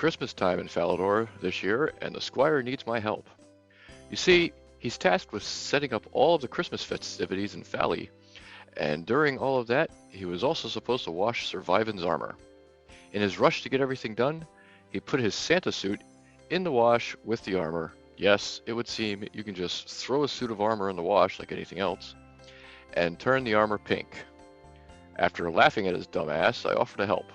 Christmas time in Falador this year, and the squire needs my help. You see, he's tasked with setting up all of the Christmas festivities in Fally, and during all of that, he was also supposed to wash Sir Viven's armor. In his rush to get everything done, he put his Santa suit in the wash with the armor. Yes, it would seem you can just throw a suit of armor in the wash like anything else, and turn the armor pink. After laughing at his dumb ass, I offered to help.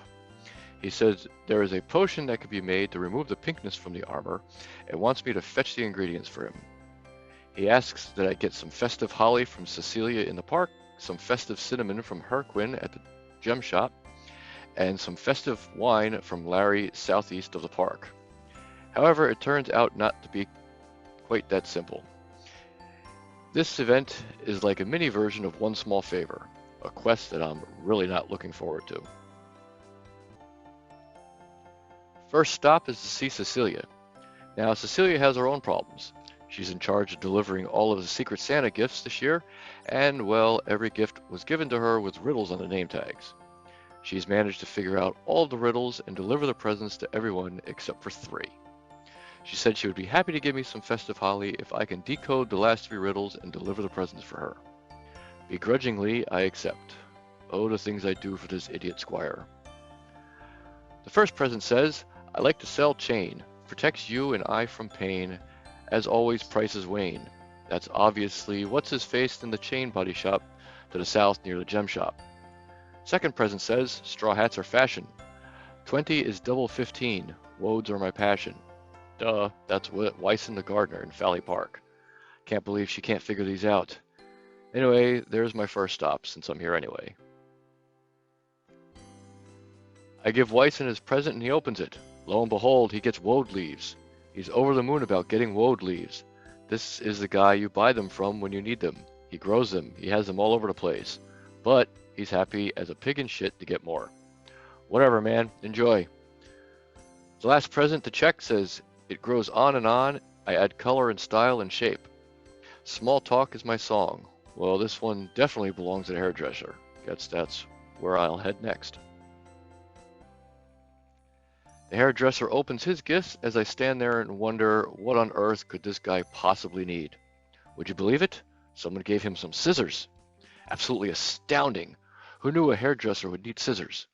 He says there is a potion that could be made to remove the pinkness from the armor and wants me to fetch the ingredients for him. He asks that I get some festive holly from Cecilia in the park, some festive cinnamon from Herquin at the gem shop, and some festive wine from Larry southeast of the park. However, it turns out not to be quite that simple. This event is like a mini version of One Small Favor, a quest that I'm really not looking forward to. First stop is to see Cecilia. Now, Cecilia has her own problems. She's in charge of delivering all of the Secret Santa gifts this year, and, well, every gift was given to her with riddles on the name tags. She's managed to figure out all of the riddles and deliver the presents to everyone except for 3. She said she would be happy to give me some festive holly if I can decode the last 3 riddles and deliver the presents for her. Begrudgingly, I accept. Oh, the things I do for this idiot squire. The first present says, I like to sell chain. Protects you and I from pain. As always, prices wane. That's obviously what's-his-face in the chain body shop to the south near the gem shop. Second present says, straw hats are fashion. 20 is double 15. Woads are my passion. Duh, that's Wyson the gardener in Fally Park. Can't believe she can't figure these out. Anyway, there's my first stop, since I'm here anyway. I give Wyson his present and he opens it. Lo and behold, he gets woad leaves. He's over the moon about getting woad leaves. This is the guy you buy them from when you need them. He grows them. He has them all over the place. But he's happy as a pig in shit to get more. Whatever, man. Enjoy. The last present to check says, it grows on and on. I add color and style and shape. Small talk is my song. Well, this one definitely belongs at a hairdresser. Guess that's where I'll head next. The hairdresser opens his gifts as I stand there and wonder what on earth could this guy possibly need. Would you believe it? Someone gave him some scissors. Absolutely astounding. Who knew a hairdresser would need scissors?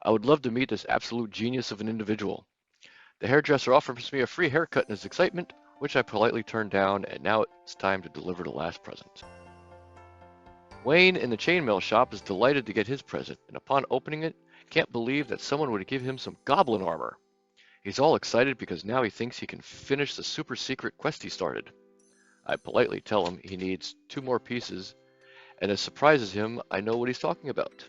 I would love to meet this absolute genius of an individual. The hairdresser offers me a free haircut in his excitement, which I politely turned down, and now it's time to deliver the last present. Wayne in the chainmail shop is delighted to get his present, and upon opening it, can't believe that someone would give him some goblin armor. He's all excited because now he thinks he can finish the super secret quest he started. I politely tell him he needs 2 more pieces, and it surprises him I know what he's talking about.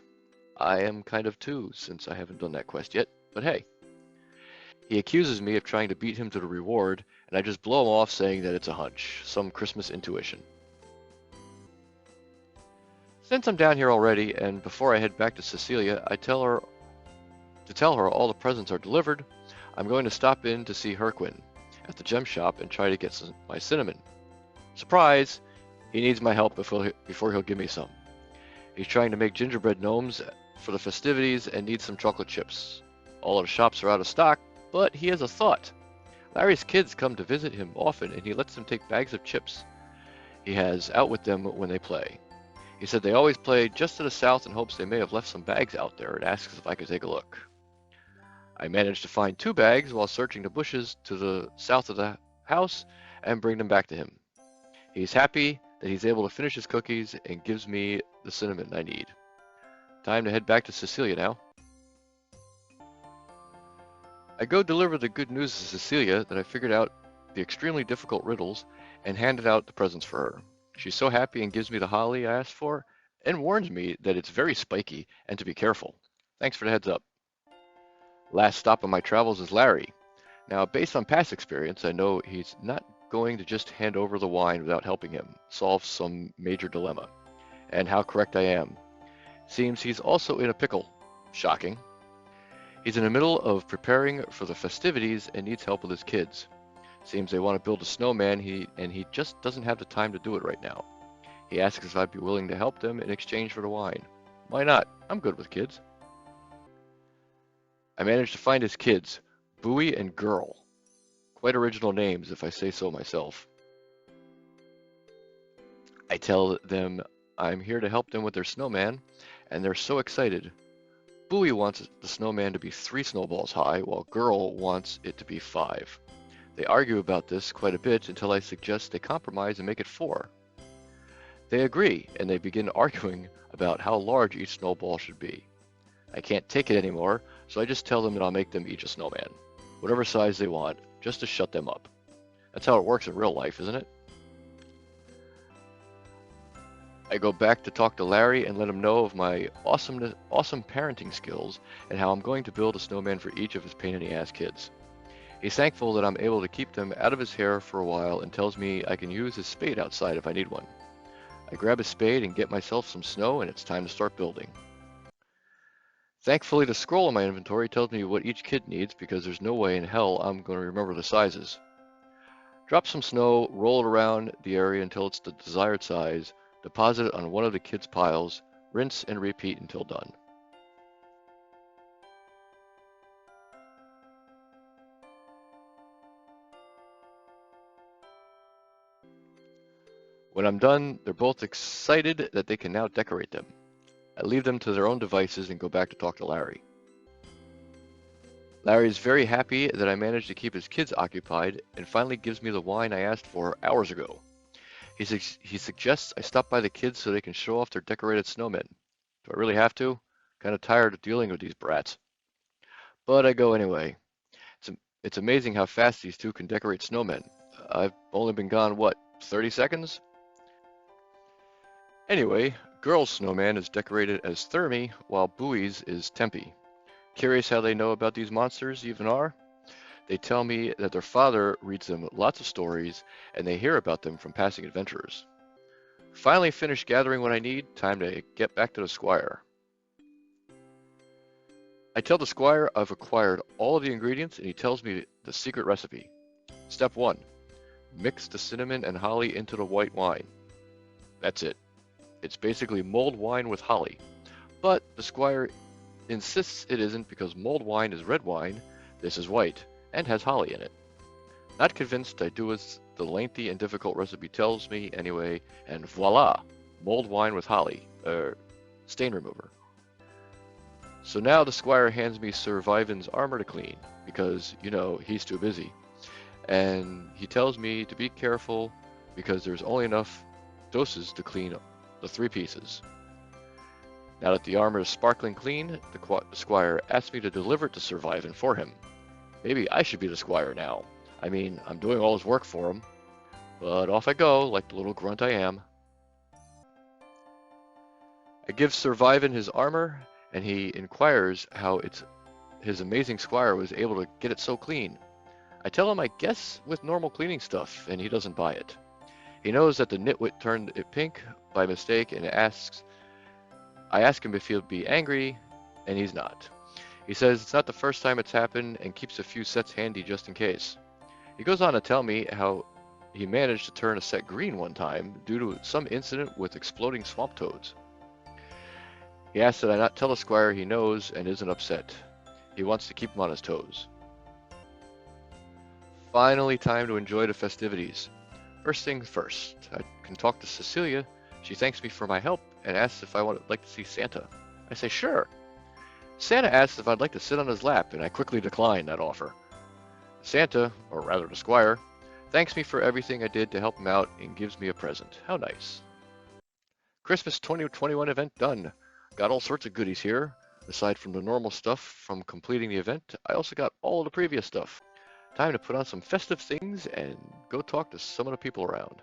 I am kind of too, since I haven't done that quest yet, but hey. He accuses me of trying to beat him to the reward, and I just blow him off saying that it's a hunch, some Christmas intuition. Since I'm down here already, and before I head back to Cecilia, I tell her all the presents are delivered, I'm going to stop in to see Herquin at the gem shop and try to get my cinnamon. Surprise! He needs my help before he'll give me some. He's trying to make gingerbread gnomes for the festivities and needs some chocolate chips. All of the shops are out of stock, but he has a thought. Larry's kids come to visit him often and he lets them take bags of chips he has out with them when they play. He said they always play just to the south and hopes they may have left some bags out there and asks if I could take a look. I managed to find 2 bags while searching the bushes to the south of the house and bring them back to him. He's happy that he's able to finish his cookies and gives me the cinnamon I need. Time to head back to Cecilia now. I go deliver the good news to Cecilia that I figured out the extremely difficult riddles and handed out the presents for her. She's so happy and gives me the holly I asked for and warns me that it's very spiky and to be careful. Thanks for the heads up. Last stop on my travels is Larry. Now, based on past experience, I know he's not going to just hand over the wine without helping him solve some major dilemma. And how correct I am. Seems he's also in a pickle. Shocking. He's in the middle of preparing for the festivities and needs help with his kids. Seems they want to build a snowman and he just doesn't have the time to do it right now. He asks if I'd be willing to help them in exchange for the wine. Why not? I'm good with kids. I managed to find his kids, Bowie and Girl. Quite original names, if I say so myself. I tell them I'm here to help them with their snowman, and they're so excited. Bowie wants the snowman to be 3 snowballs high, while Girl wants it to be 5. They argue about this quite a bit until I suggest they compromise and make it 4. They agree, and they begin arguing about how large each snowball should be. I can't take it anymore, so I just tell them that I'll make them each a snowman, whatever size they want, just to shut them up. That's how it works in real life, isn't it? I go back to talk to Larry and let him know of my awesome parenting skills and how I'm going to build a snowman for each of his pain-in-the-ass kids. He's thankful that I'm able to keep them out of his hair for a while and tells me I can use his spade outside if I need one. I grab a spade and get myself some snow, and it's time to start building. Thankfully, the scroll in my inventory tells me what each kid needs because there's no way in hell I'm going to remember the sizes. Drop some snow, roll it around the area until it's the desired size, deposit it on one of the kids' piles, rinse and repeat until done. When I'm done, they're both excited that they can now decorate them. I leave them to their own devices and go back to talk to Larry. Larry is very happy that I managed to keep his kids occupied and finally gives me the wine I asked for hours ago. He suggests I stop by the kids so they can show off their decorated snowmen. Do I really have to? Kind of tired of dealing with these brats. But I go anyway. It's amazing how fast these two can decorate snowmen. I've only been gone, what, 30 seconds? Anyway, Girl's snowman is decorated as Thermi, while Bowie's is Tempe. Curious how they know about these monsters even are? They tell me that their father reads them lots of stories, and they hear about them from passing adventurers. Finally finished gathering what I need, time to get back to the squire. I tell the squire I've acquired all of the ingredients, and he tells me the secret recipe. Step 1. Mix the cinnamon and holly into the white wine. That's it. It's basically mulled wine with holly. But the squire insists it isn't because mulled wine is red wine, this is white, and has holly in it. Not convinced, I do as the lengthy and difficult recipe tells me anyway, and voila! Mulled wine with holly, stain remover. So now the squire hands me Sir Viven's armor to clean, because, you know, he's too busy. And he tells me to be careful because there's only enough doses to clean the 3 pieces. Now that the armor is sparkling clean, the squire asks me to deliver it to Sir Viven for him. Maybe I should be the squire now. I mean, I'm doing all his work for him. But off I go, like the little grunt I am. I give Sir Viven his armor, and he inquires how his amazing squire was able to get it so clean. I tell him I guess with normal cleaning stuff, and he doesn't buy it. He knows that the nitwit turned it pink by mistake and I ask him if he'll be angry, and he's not. He says it's not the first time it's happened and keeps a few sets handy just in case. He goes on to tell me how he managed to turn a set green one time due to some incident with exploding swamp toads. He asks that I not tell the squire he knows and isn't upset. He wants to keep him on his toes. Finally, time to enjoy the festivities. First things first, I can talk to Cecilia. She thanks me for my help and asks if I would like to see Santa. I say sure. Santa asks if I'd like to sit on his lap, and I quickly decline that offer. Santa, or rather the squire, thanks me for everything I did to help him out and gives me a present. How nice. Christmas 2021 event done. Got all sorts of goodies here. Aside from the normal stuff from completing the event, I also got all of the previous stuff. Time to put on some festive things and go talk to some of the people around.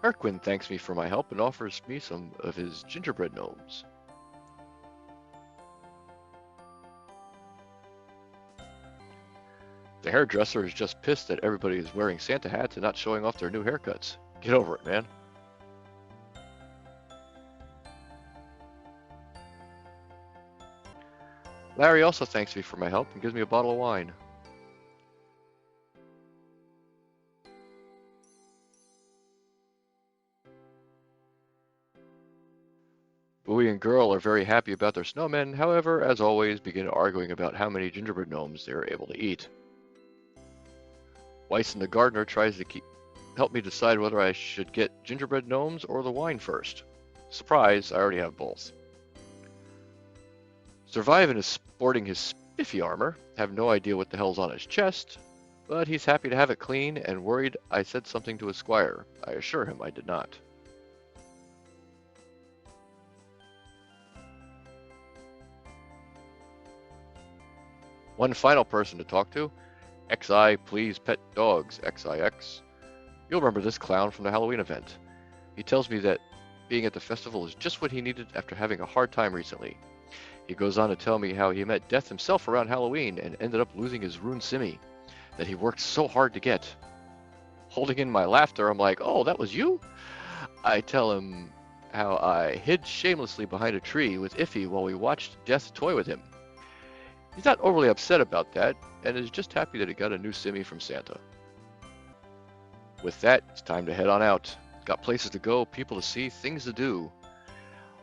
Harquin thanks me for my help and offers me some of his gingerbread gnomes. The hairdresser is just pissed that everybody is wearing Santa hats and not showing off their new haircuts. Get over it, man. Larry also thanks me for my help and gives me a bottle of wine. Bowie and Girl are very happy about their snowmen, however, as always, begin arguing about how many gingerbread gnomes they are able to eat. Weiss and the gardener tries to help me decide whether I should get gingerbread gnomes or the wine first. Surprise, I already have both. Survivin is sporting his spiffy armor, have no idea what the hell's on his chest, but he's happy to have it clean and worried I said something to his squire. I assure him I did not. One final person to talk to, XI Please Pet Dogs, XIX. You'll remember this clown from the Halloween event. He tells me that being at the festival is just what he needed after having a hard time recently. He goes on to tell me how he met Death himself around Halloween and ended up losing his rune simmy that he worked so hard to get. Holding in my laughter, I'm like, oh, that was you? I tell him how I hid shamelessly behind a tree with Iffy while we watched Death toy with him. He's not overly upset about that and is just happy that he got a new simmy from Santa. With that, it's time to head on out. Got places to go, people to see, things to do.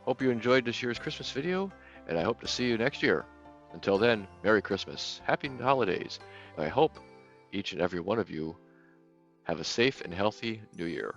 Hope you enjoyed this year's Christmas video, and I hope to see you next year. Until then, Merry Christmas, Happy Holidays, and I hope each and every one of you have a safe and healthy New Year.